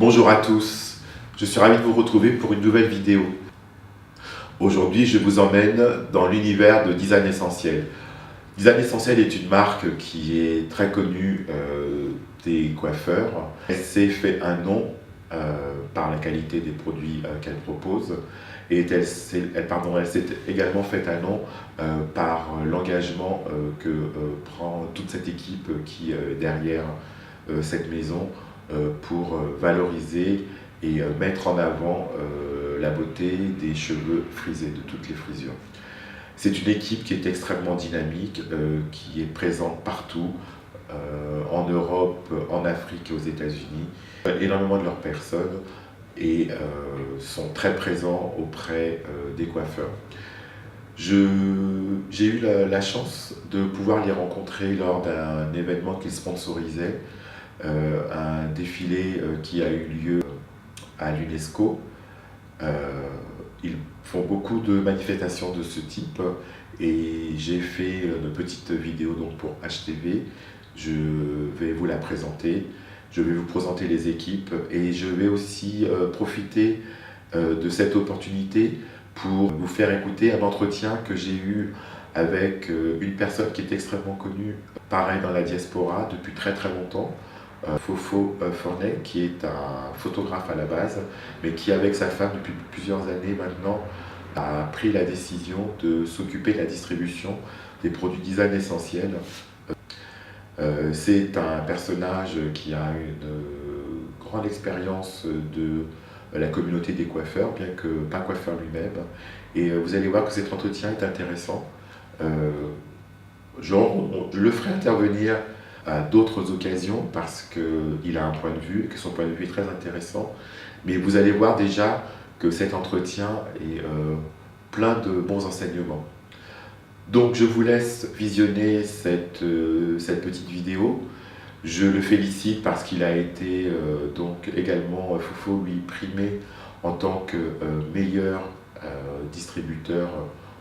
Bonjour à tous, je suis ravi de vous retrouver pour une nouvelle vidéo. Aujourd'hui, je vous emmène dans l'univers de Design Essentiel. Design Essentiel est une marque qui est très connue des coiffeurs. Elle s'est fait un nom par la qualité des produits qu'elle propose et elle s'est également fait un nom par l'engagement que prend toute cette équipe qui est derrière cette maison pour valoriser et mettre en avant la beauté des cheveux frisés, de toutes les frisures. C'est une équipe qui est extrêmement dynamique, qui est présente partout, en Europe, en Afrique et aux États-Unis. Énormément de leurs personnes et sont très présents auprès des coiffeurs. J'ai eu la chance de pouvoir les rencontrer lors d'un événement qu'ils sponsorisaient, un défilé qui a eu lieu à l'UNESCO. Ils font beaucoup de manifestations de ce type et j'ai fait une petite vidéo donc pour HTV. Je vais vous la présenter, je vais vous présenter les équipes et je vais aussi profiter de cette opportunité pour vous faire écouter un entretien que j'ai eu avec une personne qui est extrêmement connue, pareil dans la diaspora depuis très longtemps, Fofo Fornet, qui est un photographe à la base, mais qui avec sa femme depuis plusieurs années maintenant a pris la décision de s'occuper de la distribution des produits Design Essentiel. C'est un personnage qui a une grande expérience de la communauté des coiffeurs, bien que pas coiffeur lui-même. Et vous allez voir que cet entretien est intéressant. Je le ferai intervenir à d'autres occasions parce qu'il a un point de vue et que son point de vue est très intéressant. Mais vous allez voir déjà que cet entretien est plein de bons enseignements. Donc je vous laisse visionner cette petite vidéo. Je le félicite parce qu'il a été donc également, Fofo lui, primé en tant que meilleur distributeur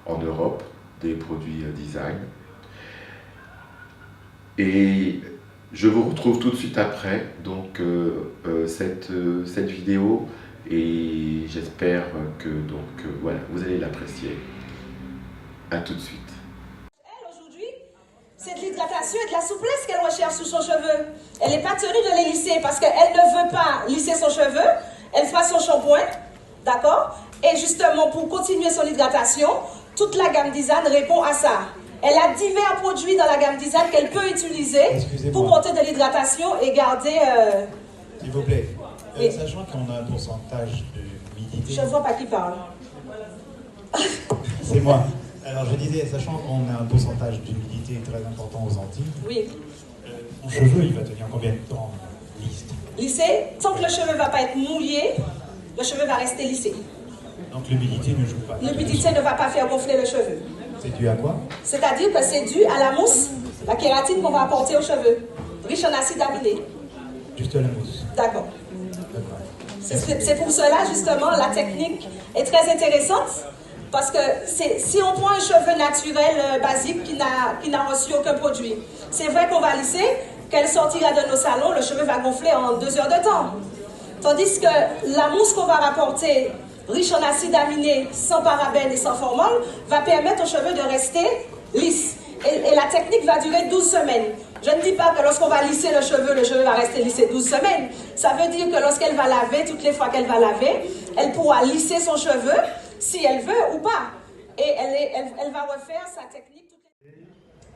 en Europe des produits design. Et je vous retrouve tout de suite après donc, cette vidéo et j'espère que voilà, vous allez l'apprécier. A tout de suite. Aujourd'hui, c'est de l'hydratation et de la souplesse qu'elle recherche sur son cheveu. Elle n'est pas tenue de les lisser parce qu'elle ne veut pas lisser son cheveu. Elle fera son shampoing, d'accord? Et justement, pour continuer son hydratation, toute la gamme Design répond à ça. Elle a divers produits dans la gamme Design qu'elle peut utiliser pour porter de l'hydratation et garder... S'il vous plaît, oui. Sachant qu'on a un pourcentage d'humidité... Je ne vois pas qui parle. C'est moi. Alors je disais, sachant qu'on a un pourcentage d'humidité très important aux Antilles, oui. Mon cheveu, il va tenir combien de temps lisse? Lissé, tant que le cheveu ne va pas être mouillé, le cheveu va rester lissé. Donc l'humidité ne joue pas. L'humidité ne va pas faire gonfler le cheveu. C'est dû à quoi? C'est-à-dire que c'est dû à la mousse, la kératine qu'on va apporter aux cheveux, riche en acides aminés. Juste la mousse. D'accord. C'est pour cela, justement, la technique est très intéressante. Parce que si on prend un cheveu naturel basique qui n'a reçu aucun produit, c'est vrai qu'on va lisser, qu'elle sortira de nos salons, le cheveu va gonfler en 2 heures de temps. Tandis que la mousse qu'on va rapporter, riche en acides aminés, sans parabènes et sans formol, va permettre aux cheveux de rester lisses. Et la technique va durer 12 semaines. Je ne dis pas que lorsqu'on va lisser le cheveu va rester lissé 12 semaines. Ça veut dire que lorsqu'elle va laver, toutes les fois qu'elle va laver, elle pourra lisser son cheveu, si elle veut ou pas. Et elle va refaire sa technique.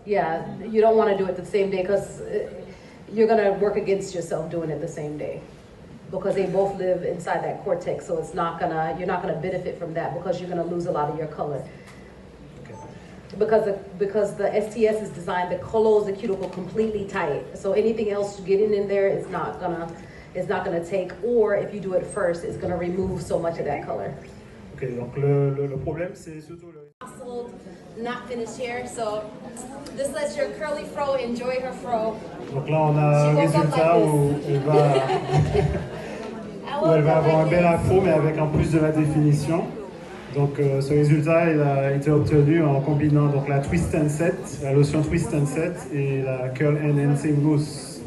Yeah, you don't want to do it the same day because you're going to work against yourself doing it the same day. Because they both live inside that cortex, so you're not gonna benefit from that because you're gonna lose a lot of your color. Okay. Because the STS is designed to close the cuticle completely tight, so anything else getting in there is not gonna take. Or if you do it first, it's gonna remove so much of that color. Ok, donc le problème c'est surtout le... Not finished hair, so this lets your curly fro enjoy her fro. Donc là on a un résultat où elle va avoir un bel afro mais avec en plus de la définition. Donc ce résultat il a été obtenu en combinant donc la Twist and Set, la lotion Twist and Set et la Curl Enhancing Mousse.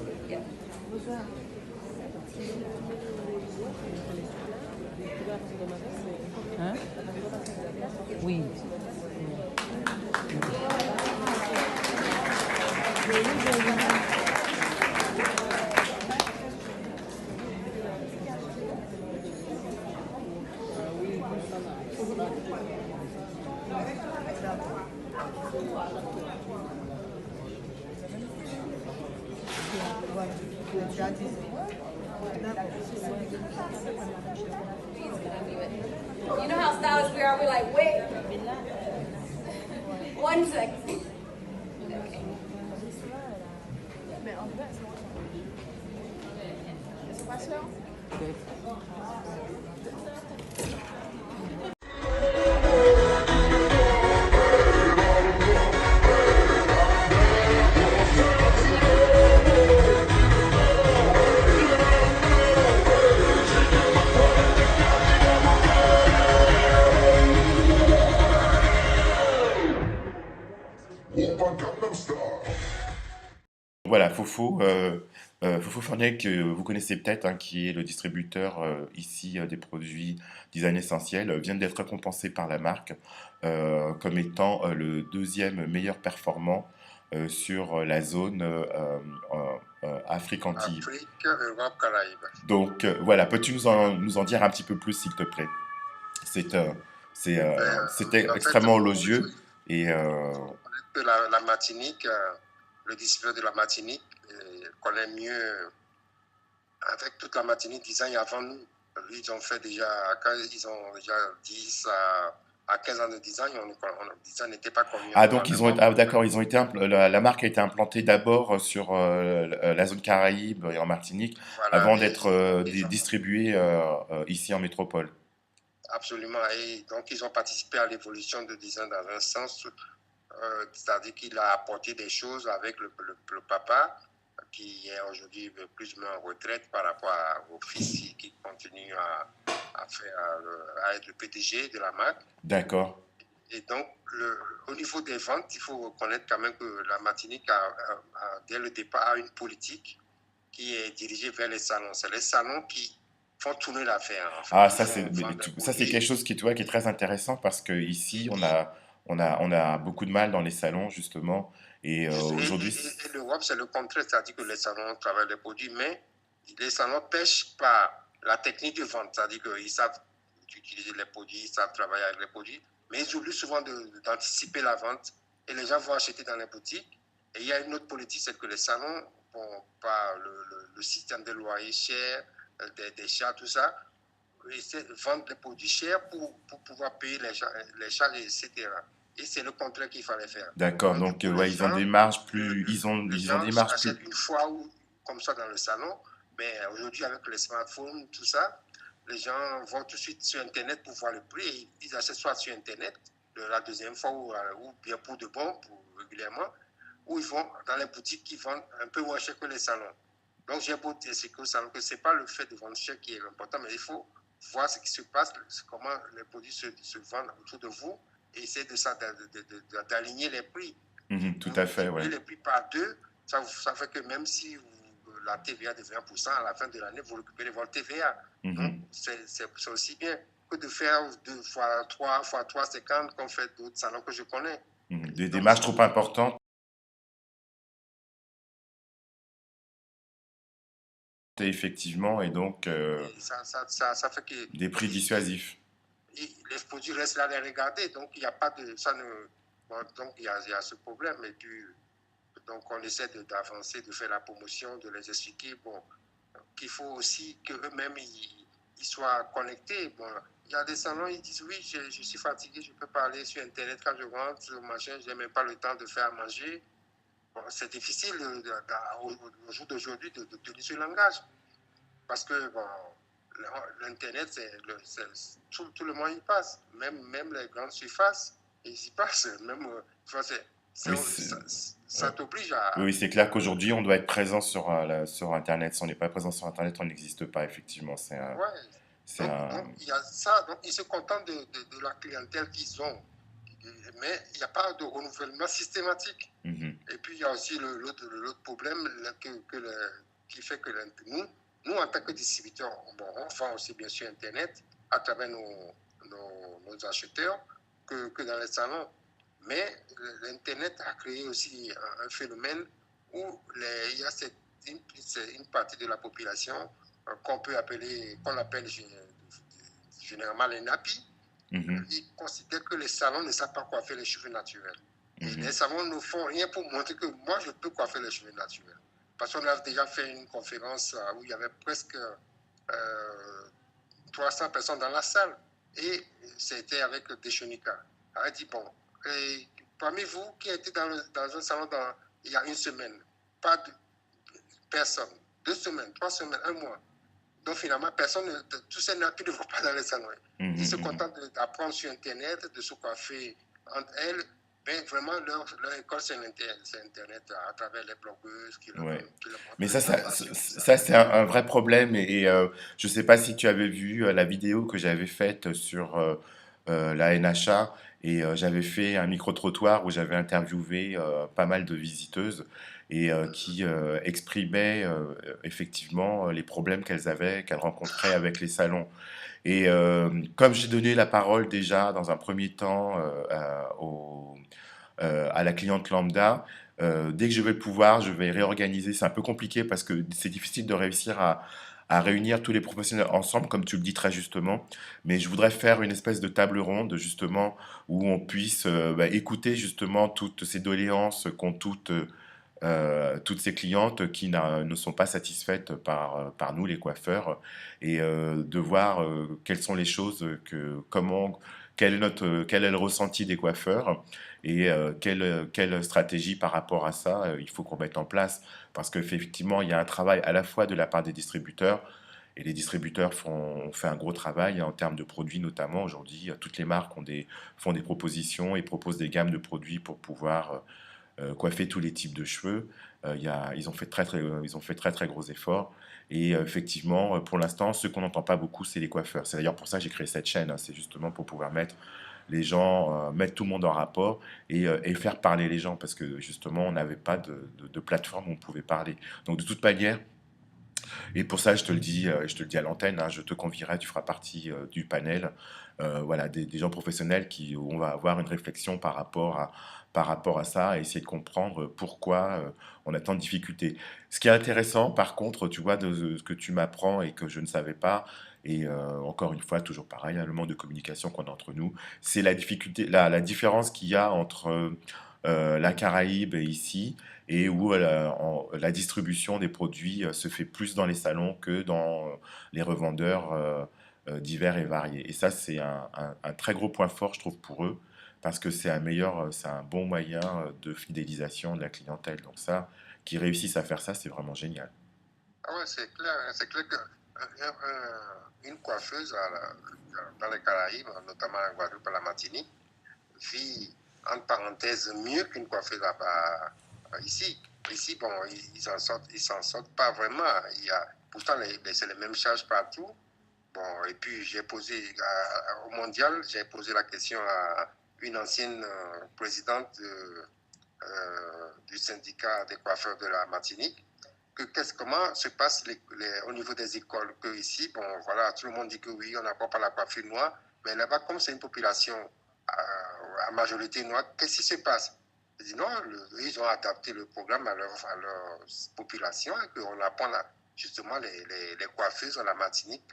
You know how stylish we are? We're like, wait. One second. Voilà, Fofo Fournier, que vous connaissez peut-être, hein, qui est le distributeur ici des produits Design Essentiel, vient d'être récompensé par la marque comme étant le deuxième meilleur performant sur la zone Afrique-Antilles. Afrique, Europe, Caraïbes. Donc voilà, peux-tu nous en dire un petit peu plus, s'il te plaît? C'était En extrêmement fait, élogieux et que la Martinique, le distributeur de la Martinique connaît mieux avec toute la Martinique design avant nous. Lui, ils ont fait déjà, quand ils ont déjà 10 à 15 ans de design, design n'était pas connu. ah, donc d'accord, la marque a été implantée d'abord sur la zone Caraïbe et en Martinique, Voilà, avant d'être ils ont- distribuée ici en métropole. Absolument. Et donc, ils ont participé à l'évolution de design dans un sens, c'est-à-dire qu'il a apporté des choses avec le papa, qui est aujourd'hui plus ou moins en retraite par rapport au fils qui continue à être le PDG de la marque. D'accord. Et donc, au niveau des ventes, il faut reconnaître quand même que la Martinique, dès le départ, a une politique qui est dirigée vers les salons. C'est les salons qui font tourner l'affaire. En fait. Ah, Ils font vendre des ça c'est produits. quelque chose qui est très intéressant parce que ici on a beaucoup de mal dans les salons justement et aujourd'hui. Et l'Europe, c'est le contraire, c'est-à-dire que les salons travaillent les produits, mais les salons pêchent par la technique de vente, c'est-à-dire qu'ils savent utiliser les produits, ils savent travailler avec les produits, mais ils oublient souvent d'anticiper la vente et les gens vont acheter dans les boutiques. Et il y a une autre politique, c'est que les salons vont par le système de loyer cher, des chats, tout ça, vendre les produits chers pour pouvoir payer les charges, etc. Et c'est le contraire qu'il fallait faire. D'accord, donc ouais, ils ont des marges plus, Les ils ont des gens marges plus. achètent une fois ou comme ça dans le salon, mais aujourd'hui avec les smartphones, tout ça, les gens vont tout de suite sur Internet pour voir le prix et ils achètent soit sur Internet la deuxième fois ou bien pour de bon, régulièrement, ou ils vont dans les boutiques qui vendent un peu moins cher que les salons. Donc j'ai beau dire au salon que ce n'est pas le fait de vendre cher qui est important, mais il faut voir ce qui se passe, comment les produits se vendent autour de vous et essayer d'aligner les prix. Tout à fait, ouais. Les prix par deux, ça fait que même si la TVA de 20%, à la fin de l'année, vous récupérez votre TVA. Donc, c'est aussi bien que de faire 2 fois 3 fois 3,50 qu'on fait d'autres salons que je connais. Des marges trop importantes. Effectivement, et donc ça fait que des prix dissuasifs. Les produits restent là à les regarder, donc il n'y a pas de donc il y a ce problème et puis donc on essaie d'avancer, de faire la promotion, de les expliquer qu'il faut aussi qu'eux-mêmes ils soient connectés. Bon, il y a des salons, ils disent oui, je suis fatigué, je peux pas aller sur Internet quand je rentre, machin, je n'ai même pas le temps de faire à manger. Bon, c'est difficile au jour d'aujourd'hui de tenir ce langage. Parce que bon, l'Internet, tout le monde y passe. Même les grandes surfaces, ils y passent. Même, ça t'oblige à... Oui, c'est clair qu'aujourd'hui, on doit être présent sur Internet. Si on n'est pas présent sur Internet, on n'existe pas, effectivement. Donc, il y a ça. Donc, ils se contentent de la clientèle qu'ils ont. Mais il n'y a pas de renouvellement systématique. Et puis, il y a aussi l'autre problème qui fait que nous, en tant que distributeurs, on vend aussi bien sûr Internet à travers nos acheteurs que dans les salons. Mais l'Internet a créé aussi un phénomène où il y a une partie de la population qu'on appelle généralement les nappies. Ils considèrent que les salons ne savent pas coiffer les cheveux naturels. Et les savons ne font rien pour montrer que moi, je peux coiffer les cheveux naturels. Parce qu'on a déjà fait une conférence où il y avait presque 300 personnes dans la salle. Et c'était avec Deshonika. Elle a dit, bon, et parmi vous qui étiez dans un salon il y a une semaine, pas de personne, 2 semaines, 3 semaines, 1 mois. Donc finalement, personne, tous ces nappes ne vont pas dans les salons. Ils se contentent d'apprendre sur Internet, de se coiffer entre elles. Mais vraiment, leur école, c'est Internet, à travers les blogueuses qui leur montrent. Mais ça c'est un vrai problème. Et je ne sais pas si tu avais vu la vidéo que j'avais faite sur la NHA. Et j'avais fait un micro-trottoir où j'avais interviewé pas mal de visiteuses et qui exprimaient effectivement les problèmes qu'elles rencontraient avec les salons. Et comme j'ai donné la parole déjà dans un premier temps à la cliente lambda, dès que je vais le pouvoir, je vais réorganiser. C'est un peu compliqué parce que c'est difficile de réussir à réunir tous les professionnels ensemble, comme tu le dis très justement. Mais je voudrais faire une espèce de table ronde, justement, où on puisse écouter justement toutes ces doléances qu'ont toutes ces clientes qui ne sont pas satisfaites par nous, les coiffeurs, et de voir quelles sont les choses, quel est le ressenti des coiffeurs et quelle stratégie par rapport à ça il faut qu'on mette en place. Parce qu'effectivement, il y a un travail à la fois de la part des distributeurs, et les distributeurs ont fait un gros travail en termes de produits notamment. Aujourd'hui, toutes les marques font des propositions et proposent des gammes de produits pour pouvoir coiffer tous les types de cheveux. Ils ont fait très gros efforts. Et effectivement, pour l'instant, ceux qu'on n'entend pas beaucoup, c'est les coiffeurs. C'est d'ailleurs pour ça que j'ai créé cette chaîne. Hein. C'est justement pour pouvoir mettre les gens, mettre tout le monde en rapport et faire parler les gens. Parce que justement, on n'avait pas de plateforme où on pouvait parler. Donc de toute manière, et pour ça, je te le dis à l'antenne, hein, je te convierai, tu feras partie du panel, voilà, des gens professionnels où on va avoir une réflexion par rapport à ça et essayer de comprendre pourquoi on a tant de difficultés. Ce qui est intéressant, par contre, tu vois, de ce que tu m'apprends et que je ne savais pas, et encore une fois, toujours pareil, hein, le manque de communication qu'on a entre nous, c'est la difficulté, la différence qu'il y a entre la Caraïbe et ici, et où la distribution des produits se fait plus dans les salons que dans les revendeurs divers et variés. Et ça, c'est un très gros point fort, je trouve, pour eux, parce que c'est un bon moyen de fidélisation de la clientèle. Donc ça, qu'ils réussissent à faire ça, c'est vraiment génial. Ah ouais, c'est clair que une coiffeuse dans les Caraïbes, notamment en Guadeloupe et la Martinique, vit entre parenthèses mieux qu'une coiffeuse là-bas ici. Ici, bon, ils s'en sortent pas vraiment. Pourtant, c'est les mêmes charges partout. Bon, et puis j'ai posé au mondial, j'ai posé la question à une ancienne présidente du syndicat des coiffeurs de la Martinique. Comment se passe au niveau des écoles, que ici, bon, voilà, tout le monde dit que oui, on n'apprend pas la coiffure noire, mais là-bas, comme c'est une population à majorité noire, qu'est-ce qui se passe? Je dis non, ils ont adapté le programme à leur population et qu'on apprend justement les coiffeuses à la Martinique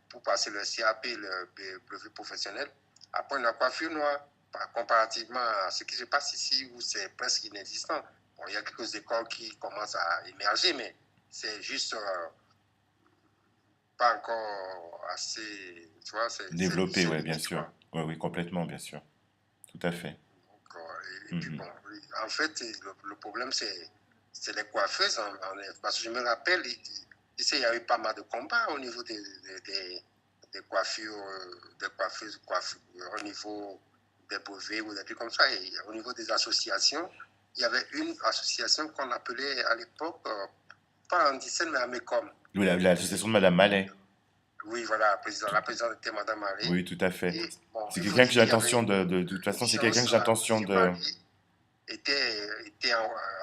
pour passer le CAP, le brevet professionnel, apprendre la coiffure noire, comparativement à ce qui se passe ici où c'est presque inexistant. Bon, il y a quelques écoles qui commencent à émerger, mais c'est juste pas encore assez, tu vois, développé, oui, bien sûr. Oui, complètement, bien sûr. Tout à fait. Donc, et puis bon, en fait, le problème, c'est les coiffeuses. Parce que je me rappelle, il y a eu pas mal de combats au niveau des coiffeuses, au niveau des brevets ou des trucs comme ça. Et au niveau des associations, il y avait une association qu'on appelait à l'époque, pas en Dicenne, mais à Mécom. Oui, l'association de Madame Mallet. Oui, voilà, la présidente était Madame Mallet. Oui, tout à fait. Et, bon, c'est quelqu'un que j'ai l'intention de toute façon, c'est quelqu'un que j'ai l'intention de...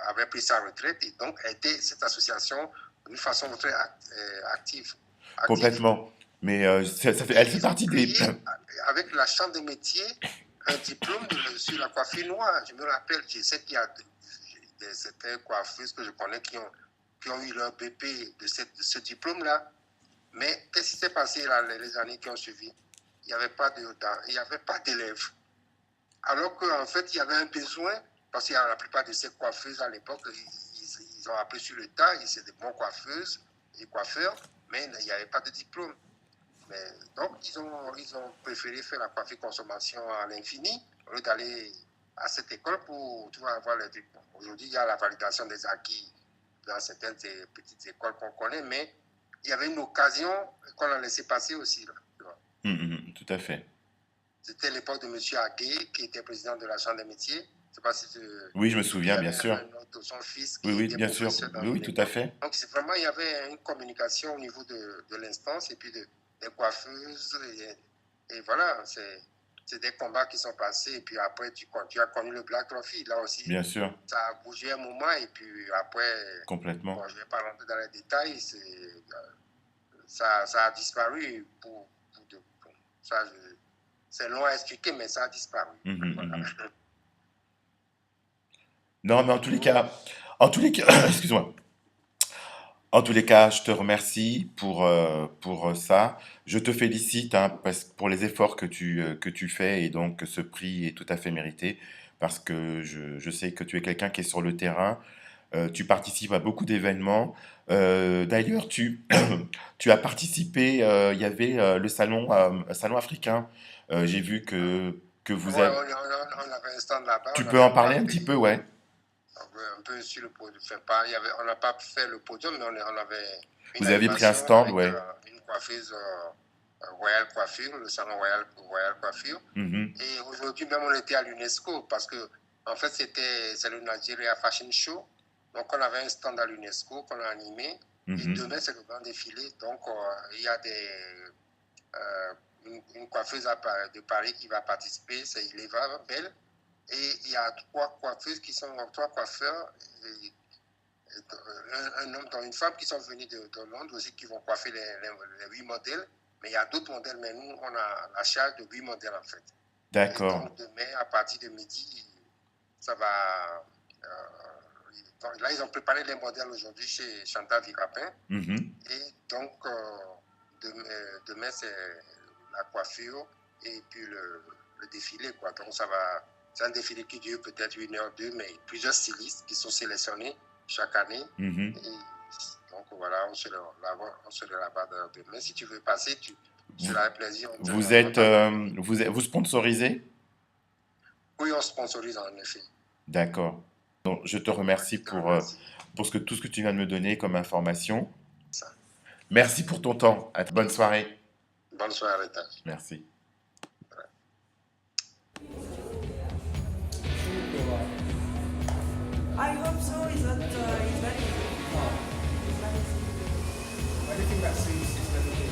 avait pris sa retraite et donc était cette association d'une façon très active. Complètement. Mais elle fait partie des... Avec la chambre des métiers, un diplôme sur la coiffure noire. Je me rappelle, je sais qu'il y a certaines coiffeuses que je connais qui ont eu leur BP de ce diplôme-là. Mais qu'est-ce qui s'est passé là, les années qui ont suivi? Il n'y avait pas d'élèves. Alors qu'en fait, il y avait un besoin parce qu'il y a la plupart de ces coiffeuses à l'époque, ils ont appris sur le tas, ils étaient des bons coiffeuses et coiffeurs, mais il n'y avait pas de diplôme. Mais, donc, ils ont préféré faire la coiffure consommation à l'infini, au lieu d'aller à cette école pour avoir les diplômes. Aujourd'hui, il y a la validation des acquis dans certaines petites écoles qu'on connaît, mais il y avait une occasion qu'on a laissé passer aussi. Là, tout à fait. C'était l'époque de M. Aguet, qui était président de la Chambre des métiers. Je sais pas si oui, je me souviens, bien sûr. Son fils qui oui, était bien sûr. Oui, tout à fait. Donc, c'est vraiment, il y avait une communication au niveau de l'instance et puis des coiffeuses. Et voilà, c'est des combats qui sont passés. Et puis après, tu as connu le Black Trophy. Là aussi, bien sûr. Ça a bougé un moment. Et puis après, complètement. Bon, je ne vais pas rentrer dans les détails. Ça a disparu. C'est long à expliquer, mais ça a disparu. Voilà. Non, mais en tous les cas, excuse-moi. En tous les cas, je te remercie pour ça. Je te félicite pour les efforts que tu fais et donc ce prix est tout à fait mérité parce que je sais que tu es quelqu'un qui est sur le terrain. Tu participes à beaucoup d'événements. D'ailleurs, tu as participé, il y avait le salon africain. J'ai vu que vous avez... On avait un stand là-bas. Tu peux en parler un petit peu, ouais. Un peu sur le podium. On n'a pas fait le podium, mais on avait... Vous avez pris un stand, ouais. Une coiffeuse Royal Coiffure, le salon Royal Coiffure. Et aujourd'hui même, on était à l'UNESCO parce que, en fait, c'est le Nigeria Fashion Show. Donc, on avait un stand à l'UNESCO qu'on a animé. Et demain, c'est le grand défilé. Donc, il y a une coiffeuse de Paris qui va participer, c'est Ileva Bell. Et il y a trois coiffeurs, un homme et une femme qui sont venus de Londres aussi, qui vont coiffer les 8 modèles. Mais il y a d'autres modèles, mais nous, on a la charge de 8 modèles en fait. D'accord. Donc demain, à partir de midi, ça va... là, ils ont préparé les modèles aujourd'hui chez Chantal Virapin. Et donc, demain, c'est la coiffure et puis le défilé, quoi. Donc, c'est un défilé qui dure peut-être 1 heure, 2, mais plusieurs stylistes qui sont sélectionnés chaque année. Et donc, voilà, on se là-bas demain. Si tu veux passer, c'est un plaisir. Vous sponsorisez? Oui, on sponsorise en effet. D'accord. Donc, je te remercie pour tout ce que tu viens de me donner comme information. Merci pour ton temps. Bonne soirée. Bonne soirée. Merci. I hope so. Is that it's very good? I don't think that seems very good.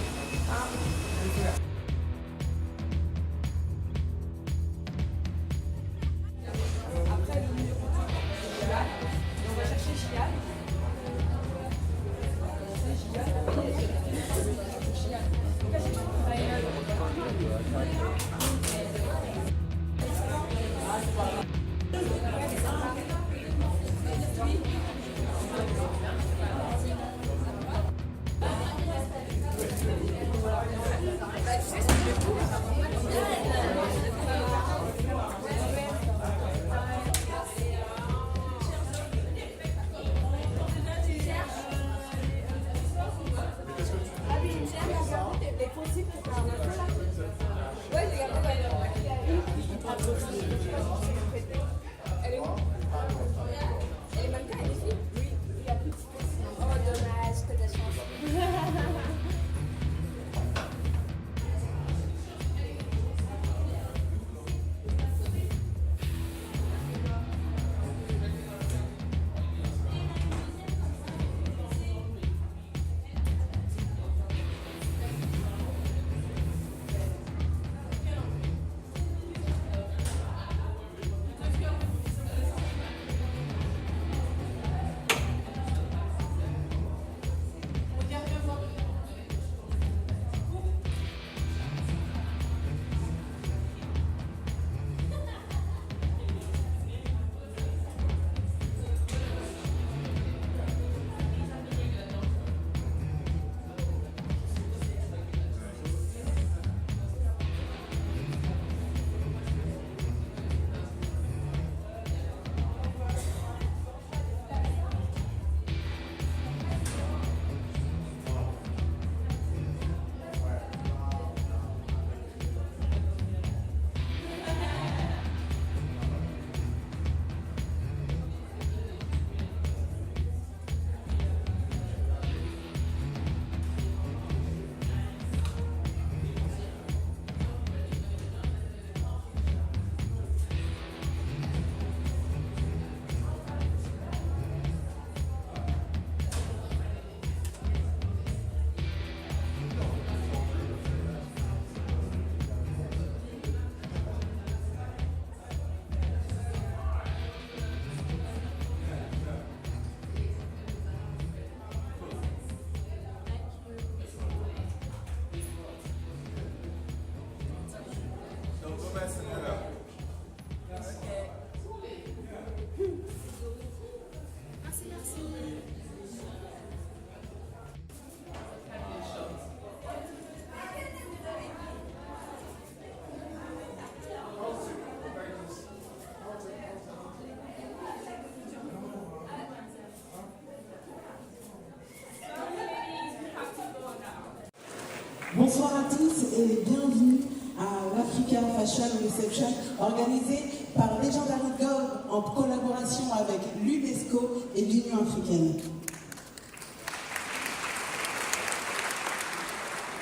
Bonsoir à tous et bienvenue à l'Africa Fashion Reception organisée par Legendary Gold en collaboration avec l'UNESCO et l'Union africaine.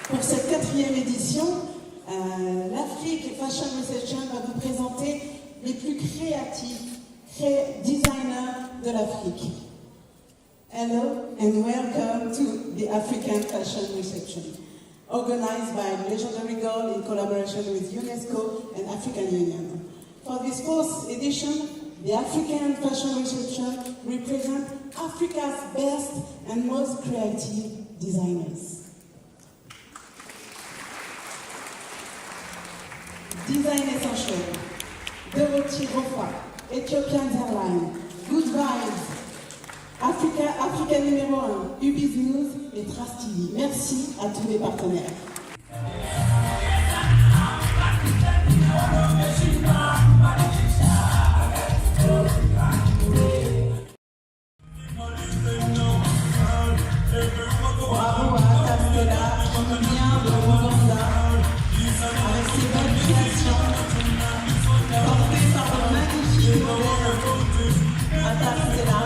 Pour cette 4e édition, l'Afrique Fashion Reception va vous présenter les plus créatifs designers de l'Afrique. Hello and welcome to the African Fashion Reception, organized by Legendary Gold in collaboration with UNESCO and African Union. For this 4th edition, the African Fashion Reception represents Africa's best and most creative designers. Design Essential, Dorothy Rofa, Ethiopian Airlines, Good Vibes, Africa numéro 1, Ubiz News et Trust TV. Merci à tous les partenaires. Bravo à Castella, qui vient de Rwanda, avec ses belles créations, portées par le magnifique modèle à Castella.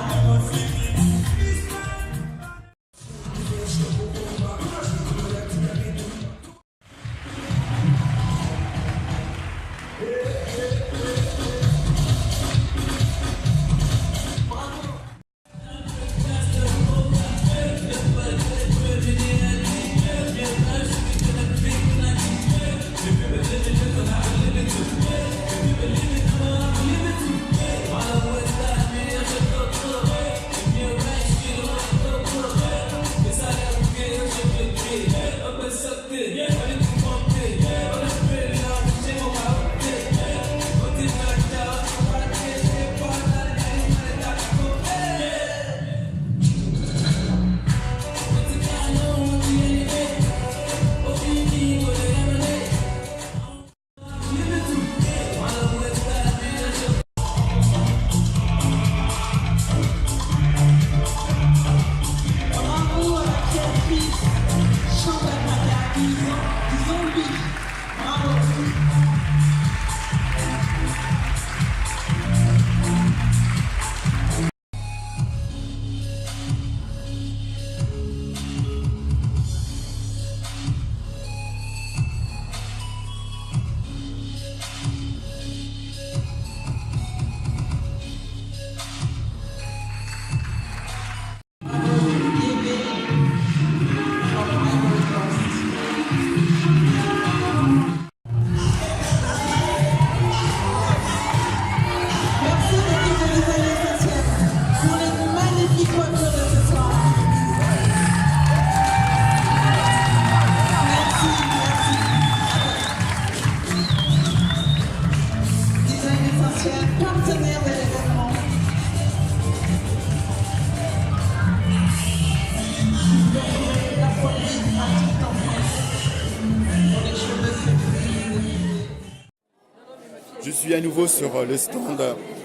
Je suis à nouveau sur le stand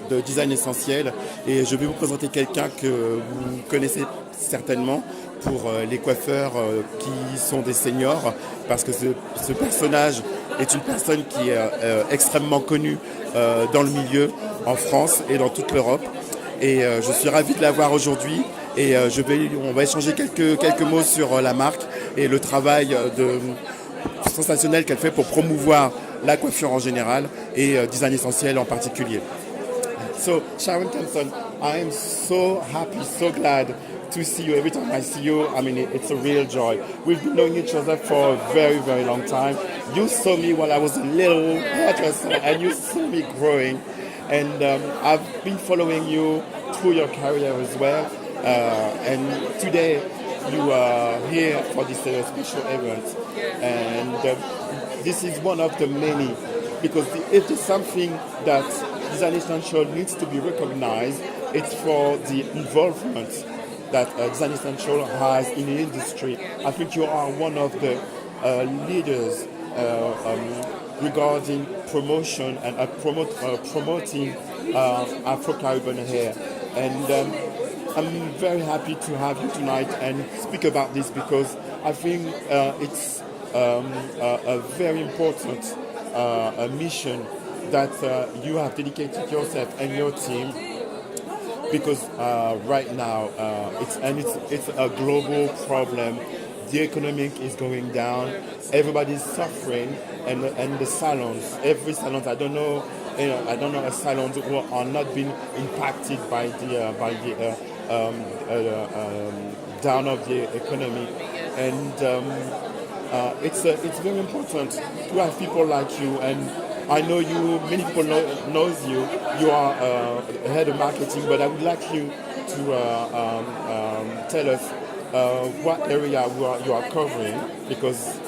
de Design Essentiel et je vais vous présenter quelqu'un que vous connaissez certainement pour les coiffeurs qui sont des seniors, parce que ce personnage est une personne qui est extrêmement connue dans le milieu en France et dans toute l'Europe. Et je suis ravi de la voir aujourd'hui et on va échanger quelques mots sur la marque et le travail sensationnel qu'elle fait pour promouvoir la coiffure en général et Design Essentiel en particulier. So Sharon Thompson, I am so happy, so glad to see you. Every time I see you, I mean, it's a real joy. We've been knowing each other for a very, very long time. You saw me while I was a little hairdresser and you saw me growing. And I've been following you through your career as well. And today you are here for this special event. And this is one of the many, because if there's something that Design Essential needs to be recognized, it's for the involvement that Design Essential has in the industry. I think you are one of the leaders regarding promotion and promoting Afro-Caribbean hair. And I'm very happy to have you tonight and speak about this, because I think it's a very important a mission that you have dedicated yourself and your team, because right now it's a global problem. The economic is going down. Everybody's suffering, and the salons, every salon, I don't know a salon who are not being impacted by the down of the economy, and it's very important to have people like you. And I know you, many people knows you. You are head of marketing, but I would like you to tell us what area you are covering, because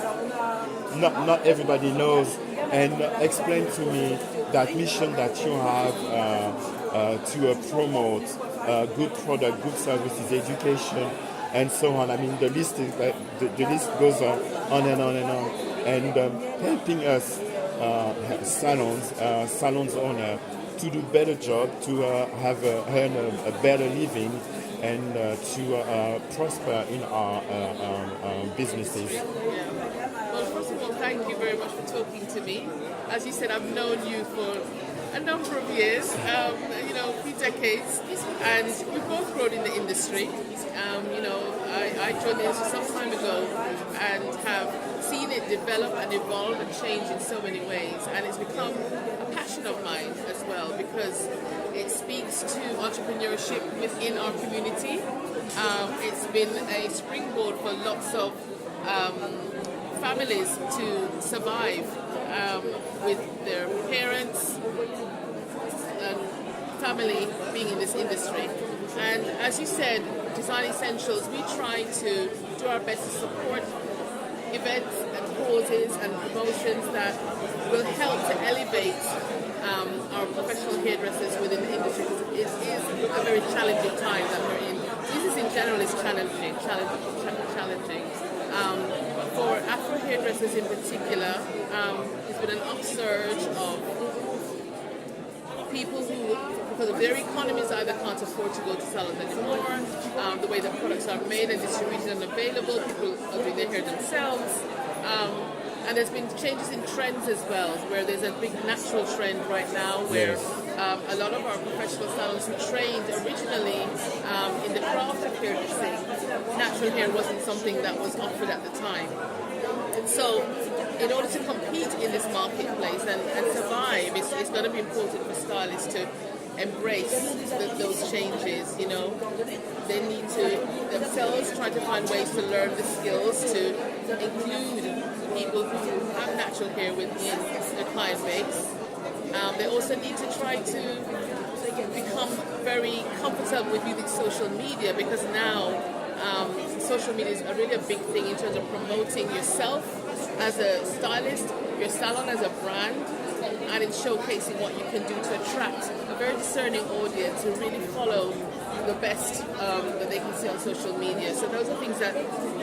not everybody knows, and explain to me that mission that you have to promote good product, good services, education, and so on. I mean, the list goes on and on and on, and helping us salons owner to do better job, to earn a better living, and to prosper in our businesses. Well, first of all, thank you very much for talking to me. As you said, I've known you for a number of years, a few decades, and we've both grown in the industry. I joined the industry some time ago and have seen it develop and evolve and change in so many ways, and it's become a passion of mine as well, because it speaks to entrepreneurship within our community. It's been a springboard for lots of families to survive with their parents and family being in this industry. And as you said, Design Essentials, we try to do our best to support events and causes and promotions that will help to elevate our professional hairdressers within the industry, because it is a very challenging time that we're in. Business in general is challenging. For Afro hairdressers in particular, there's been an upsurge of people who, because of their economies, either can't afford to go to salons anymore, the way the products are made and distributed and available, people are doing their hair themselves. And there's been changes in trends as well, where there's a big natural trend right now where a lot of our professional salons who trained originally in the craft of hairdressing, natural hair wasn't something that was offered at the time. So in order to compete in this marketplace and survive, it's going to be important for stylists to embrace those changes. They need to themselves try to find ways to learn the skills to include people who have natural hair within their client base. They also need to try to become very comfortable with using social media, because now social media is really a big thing in terms of promoting yourself as a stylist, your salon as a brand, and in showcasing what you can do to attract a very discerning audience who really follow the best that they can see on social media. So those are things that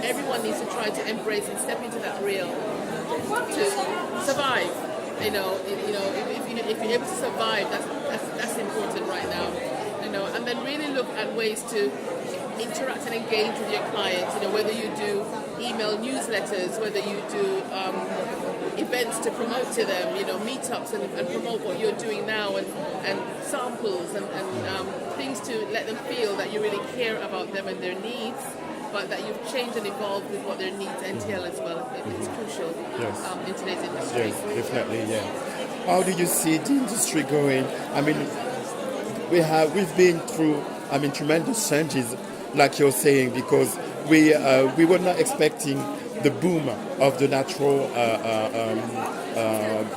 everyone needs to try to embrace and step into that reel to survive. If you're able to survive, that's important right now. And then really look at ways to interact and engage with your clients. Whether you do email newsletters, whether you do events to promote to them, meetups and promote what you're doing now, and samples and things to let them feel that you really care about them and their needs, but that you've changed and evolved with what their needs entail as well. It's crucial in today's industry. Yes, definitely, yeah. How do you see the industry going? I mean, we've been through, tremendous changes, like you're saying, because we were not expecting the boom of the natural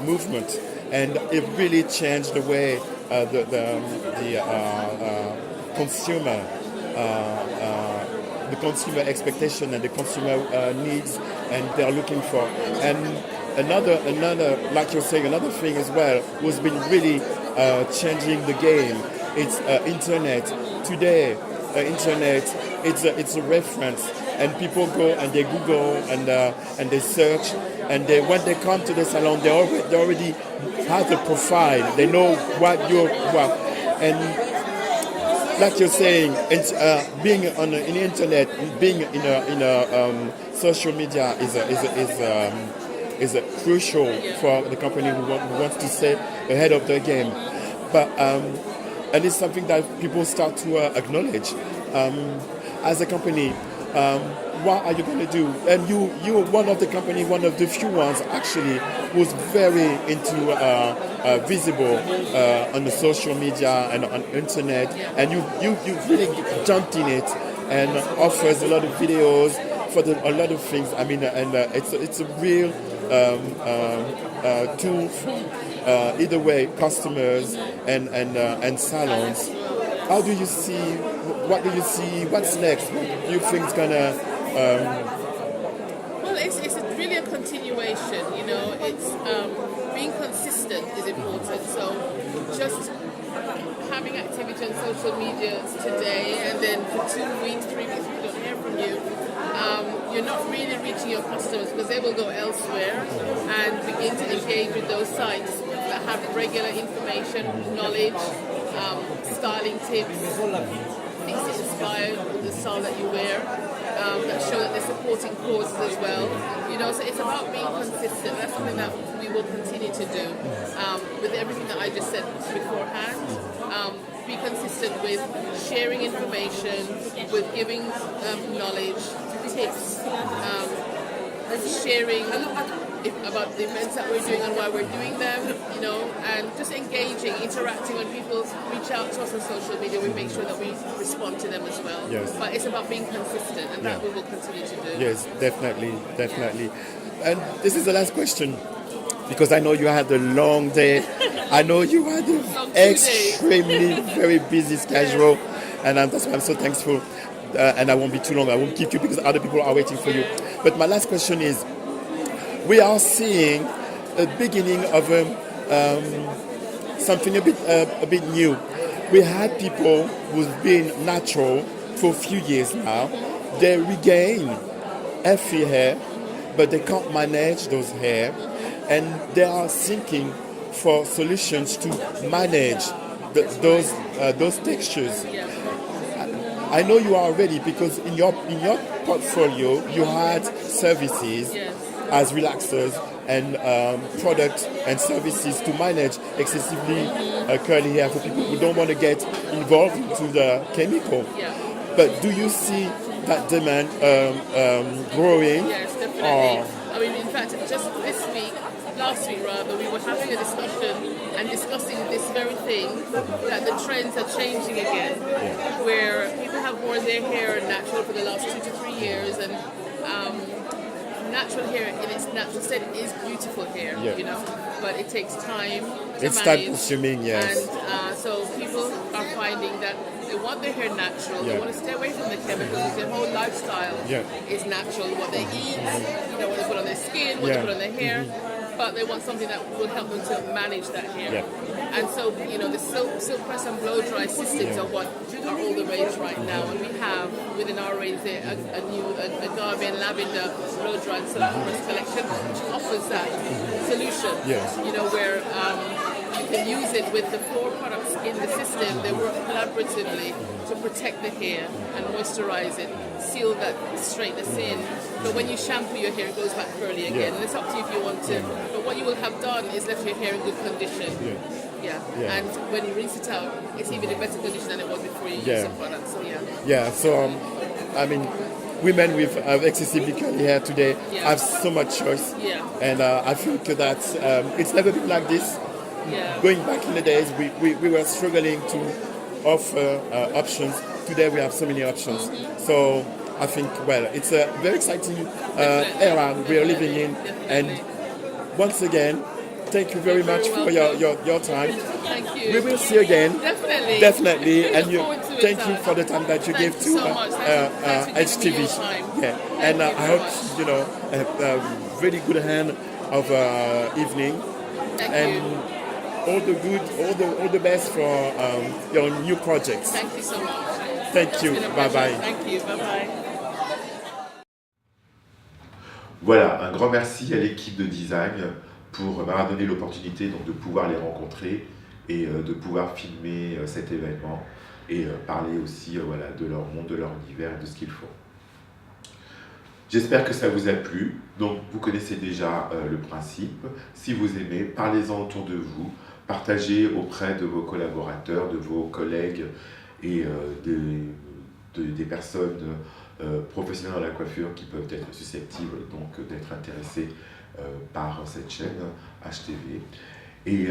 movement, and it really changed the way the consumer expectation and the consumer needs and they're looking for. And another, like you're saying, another thing as well was been really changing the game. It's internet today. Internet, it's a reference, and people go and they Google and they search, and when they come to the salon, they already have a profile. They know what and like you're saying, it's being on the internet, being in a social media is crucial for the company who wants to stay ahead of the game. But and it's something that people start to acknowledge. As a company, what are you going to do? And you are one of the company, one of the few ones actually who's very into visible on the social media and on internet, and you really jumped in it and offers a lot of videos for a lot of things. I mean, and it's a real tool for either way customers and salons. How do you see? What do you see? What's next? What do you think is gonna? Well, it's really a continuation. You know, it's being consistent is important. So just having activity on social media today, and then for 2 weeks, 3 weeks, we don't hear from you. You're not really reaching your customers because they will go elsewhere and begin to engage with those sites that have regular information, knowledge, styling tips, things that inspire the style that you wear, that show that they're supporting causes as well. You know, so it's about being consistent. That's something that we will continue to do with everything that I just said beforehand. Be consistent with sharing information, with giving knowledge, tips, sharing about the events that we're doing and why we're doing them, you know, and just engaging, interacting. When people reach out to us on social media, we make sure that we respond to them as well. Yes. But it's about being consistent, and that we will continue to do. Yes, definitely. And this is the last question, because I know you had a long day. I know you had an extremely very busy schedule, and that's why I'm so thankful. And I won't be too long. I won't keep you because other people are waiting for you. But my last question is: we are seeing a beginning of something a bit new. We had people who've been natural for a few years now. They regain healthy hair, but they can't manage those hair, and they are seeking for solutions to manage those textures. I know you are ready because in your portfolio you had services as relaxers and products and services to manage excessively curly hair for people who don't want to get involved into the chemical. But do you see that demand growing? Yes, definitely. I mean, in fact, just last week rather, we were having a discussion and discussing this very thing, that the trends are changing again, where people have worn their hair natural for the last 2 to 3 years, and natural hair in its natural state is beautiful hair, you know, but it takes time to it's manage. time consuming, yes. And so people are finding that they want their hair natural, they want to stay away from the chemicals, their whole lifestyle is natural, what they eat, you know, what they put on their skin, what they put on their hair. But they want something that will help them to manage that hair. And so, you know, the silk press and blow dry systems are what are all the rage right now. And we have within our range there a new agave and lavender blow dry silk press collection, which offers that solution. You know, where you can use it with the 4 products in the system. They work collaboratively to protect the hair and moisturize it, seal that straightness in. But when you shampoo your hair, it goes back curly again. And it's up to you if you want to. But what you will have done is left your hair in good condition. And when you rinse it out, it's even in better condition than it was before you used the product. So So I mean, women with excessively curly hair today have so much choice. And I think that it's never been like this. Going back in the days, we were struggling to offer options. Today we have so many options. So I think, well, it's a very exciting era we are living in. And once again, thank you very much for your time. Thank you. We will see you again. Definitely. And thank you for the time that you gave to HTV. And I hope, you know, a really good hand of evening. Thank you. All the good, all the best for your new projects. Thank you so much. Thank you. Bye bye. Thank you. Bye bye. Voilà, un grand merci à l'équipe de design pour m'avoir donné l'opportunité donc de pouvoir les rencontrer et de pouvoir filmer cet événement et parler aussi voilà, de leur monde, de leur univers et de ce qu'ils font. J'espère que ça vous a plu. Donc, vous connaissez déjà le principe. Si vous aimez, parlez-en autour de vous. Partagez auprès de vos collaborateurs, de vos collègues et des personnes professionnelles dans la coiffure qui peuvent être susceptibles donc d'être intéressées par cette chaîne HTV. Et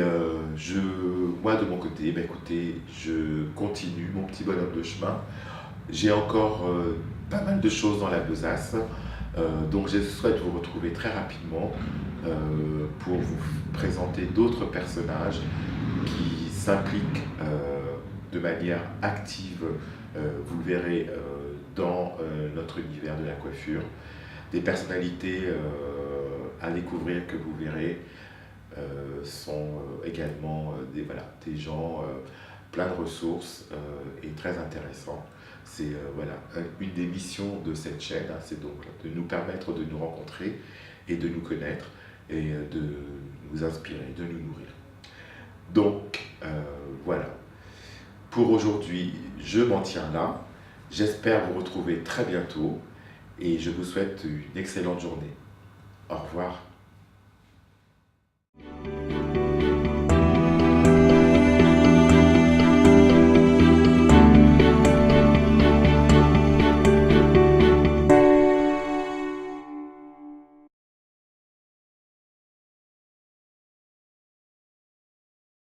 moi de mon côté, écoutez, je continue mon petit bonhomme de chemin. J'ai encore pas mal de choses dans la besace, donc je souhaite vous retrouver très rapidement pour vous présenter d'autres personnages qui s'impliquent de manière active, vous le verrez, dans notre univers de la coiffure. Des personnalités à découvrir que vous verrez sont également des gens plein de ressources et très intéressants. C'est une des missions de cette chaîne, hein, c'est donc de nous permettre de nous rencontrer et de nous connaître et de nous inspirer, de nous nourrir. Donc voilà, pour aujourd'hui, je m'en tiens là. J'espère vous retrouver très bientôt et je vous souhaite une excellente journée. Au revoir.